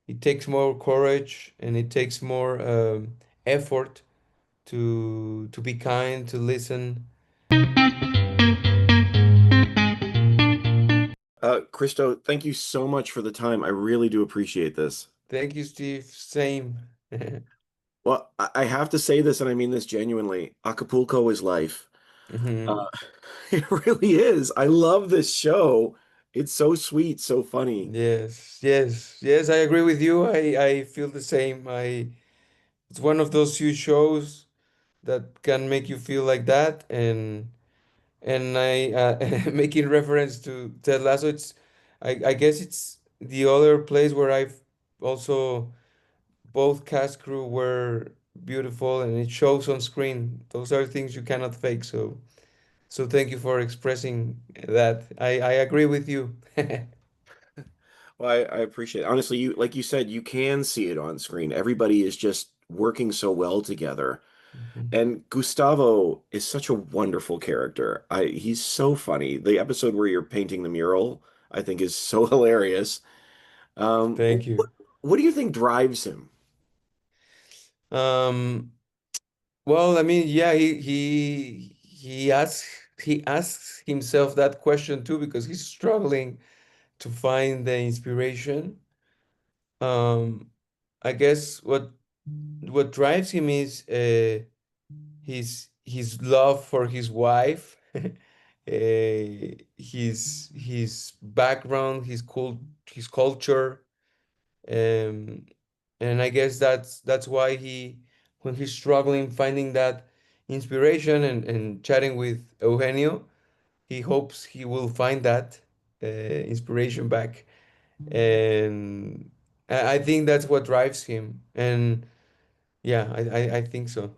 it takes more courage and it takes more effort to be kind, to listen. Christo, thank you so much for the time. I really do appreciate this. Thank you, Steve. Same. Well, I have to say this, and I mean this genuinely. Acapulco is life. Uh, Mhm. it really is. I love this show. It's so sweet, so funny. Yes, yes, yes, I agree with you. I feel the same. It's one of those few shows that can make you feel like that, and I making reference to Ted Lasso. I guess it's the other place where I've also both cast crew were beautiful and it shows on screen. Those are things you cannot fake. So thank you for expressing that. I agree with you. Well, I appreciate it. Honestly, you like you said, you can see it on screen. Everybody is just working so well together. Mhm. And Gustavo is such a wonderful character. He's so funny. The episode where you're painting the mural, I think, is so hilarious. Thank you. What do you think drives him? Um, well, I mean, yeah, he asks himself that question too because he's struggling to find the inspiration. Um, I guess what drives him is his love for his wife, his background, his culture, um, and I guess that's why when he's struggling finding that inspiration and chatting with Eugenio, he hopes he will find that inspiration back, and I think that's what drives him, and yeah, I think so.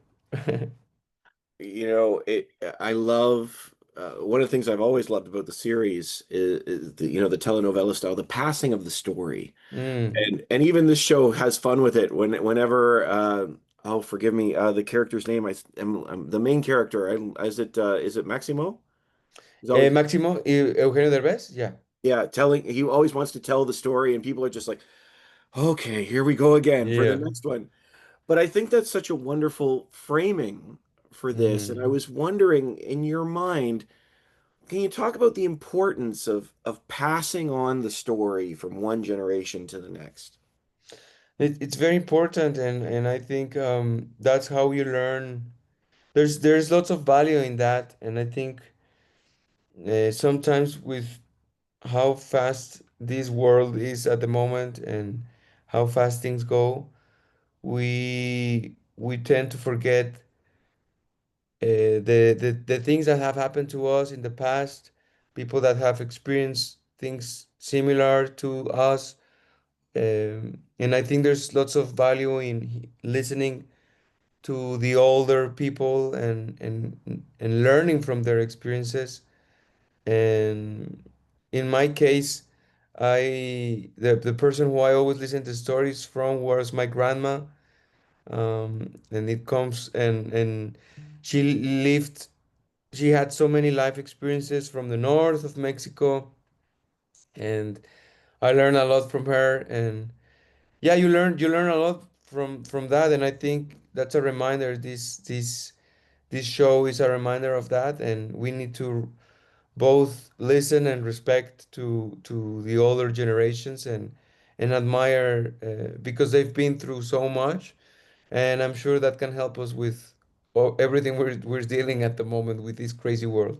You know, I love one of the things I've always loved about the series is the, you know, the telenovela style, the passing of the story, Mm. and even this show has fun with it. Whenever oh, forgive me, the character's name, I'm the main character. Is it Maximo? He's always Maximo, Eugenio Derbez, yeah. yeah, telling he always wants to tell the story, and people are just like, okay, here we go again for the Yeah. next one. But I think that's such a wonderful framing for this. And I Mm. was wondering, in your mind, can you talk about the importance of passing on the story from one generation to the next? It's very important, and I think that's how you learn. There's lots of value in that, and I think sometimes with how fast this world is at the moment and how fast things go, we tend to forget the things that have happened to us in the past, people that have experienced things similar to us. And I think there's lots of value in listening to the older people and learning from their experiences. And in my case, the person who I always listen to stories from was my grandma. And it comes and she lived she had so many life experiences from the north of Mexico, and I learned a lot from her. And yeah, you learn a lot from that, and I think that's a reminder. This show is a reminder of that, and we need to both listen and respect to the older generations and admire because they've been through so much, and I'm sure that can help us with everything we're dealing at the moment with this crazy world.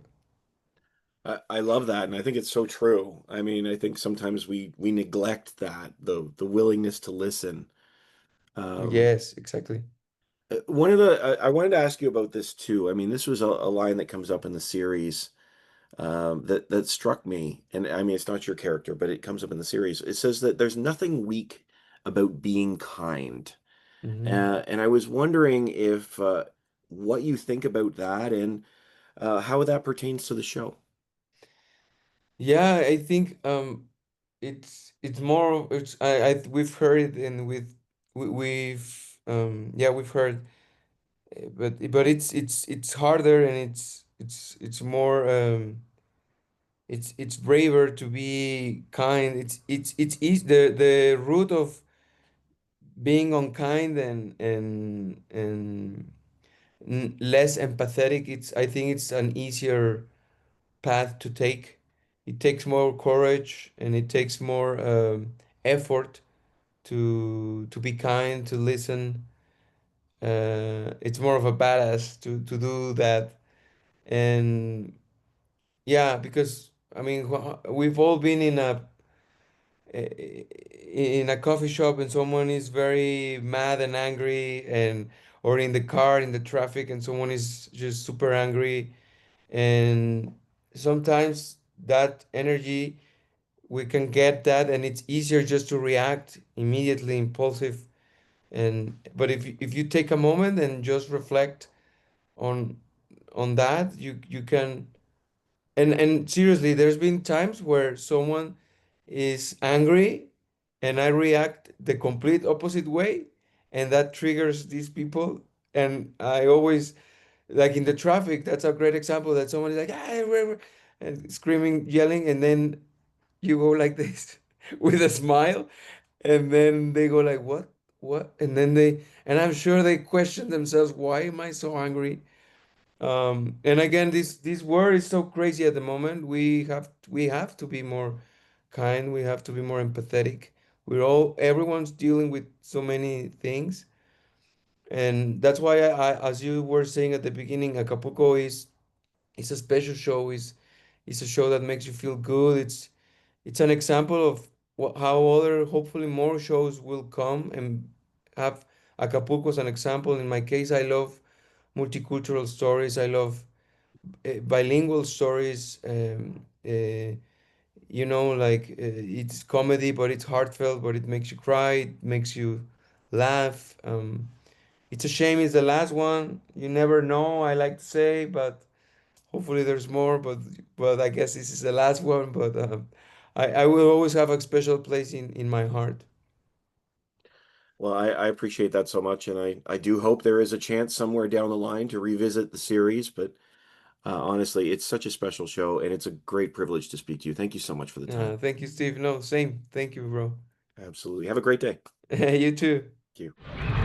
I love that, and I think it's so true. I mean, I think sometimes we neglect that the willingness to listen. Um, Yes, exactly. one of the I wanted to ask you about this too. I mean, this was a line that comes up in the series that struck me, and I mean, it's not your character, but it comes up in the series. It says that there's nothing weak about being kind, Hmm. and I was wondering if what you think about that and how that pertains to the show. Yeah, I think it's more it's I we've heard it and we've heard, but it's harder and it's more it's braver to be kind. It's easy. The root of being unkind and less empathetic, it's I think it's an easier path to take. It takes more courage and it takes more effort to be kind, to listen. It's more of a badass to do that. And yeah, because I mean, we've all been in a coffee shop and someone is very mad and angry, and or in the car in the traffic and someone is just super angry, and sometimes that energy we can get that and it's easier just to react immediately impulsive. And but if you take a moment and just reflect on that, you can. And seriously, there's been times where someone is angry and I react the complete opposite way, and that triggers these people. And I always, like in the traffic, that's a great example that someone is like, ah, and screaming, yelling, and then you go like this with a smile, and then they go like, what? What? And then and I'm sure they question themselves, why am I so angry? And again, this world is so crazy at the moment. We have to be more kind. We have to be more empathetic. Everyone's dealing with so many things, and that's why as you were saying at the beginning, Acapulco is a special show. Is a show that makes you feel good. It's an example of how other hopefully more shows will come and have Acapulco as an example. In my case, I love multicultural stories. I love bilingual stories. Like it's comedy, but it's heartfelt, but it makes you cry, it makes you laugh. It's a shame it's the last one. You never know, I like to say, but hopefully there's more. But I guess this is the last one. But I will always have a special place in my heart. Well, I appreciate that so much, and I do hope there is a chance somewhere down the line to revisit the series. But honestly, it's such a special show, and it's a great privilege to speak to you. Thank you so much for the time. Thank you, Steve. No, same. Thank you, bro. Absolutely. Have a great day. You too. Thank you.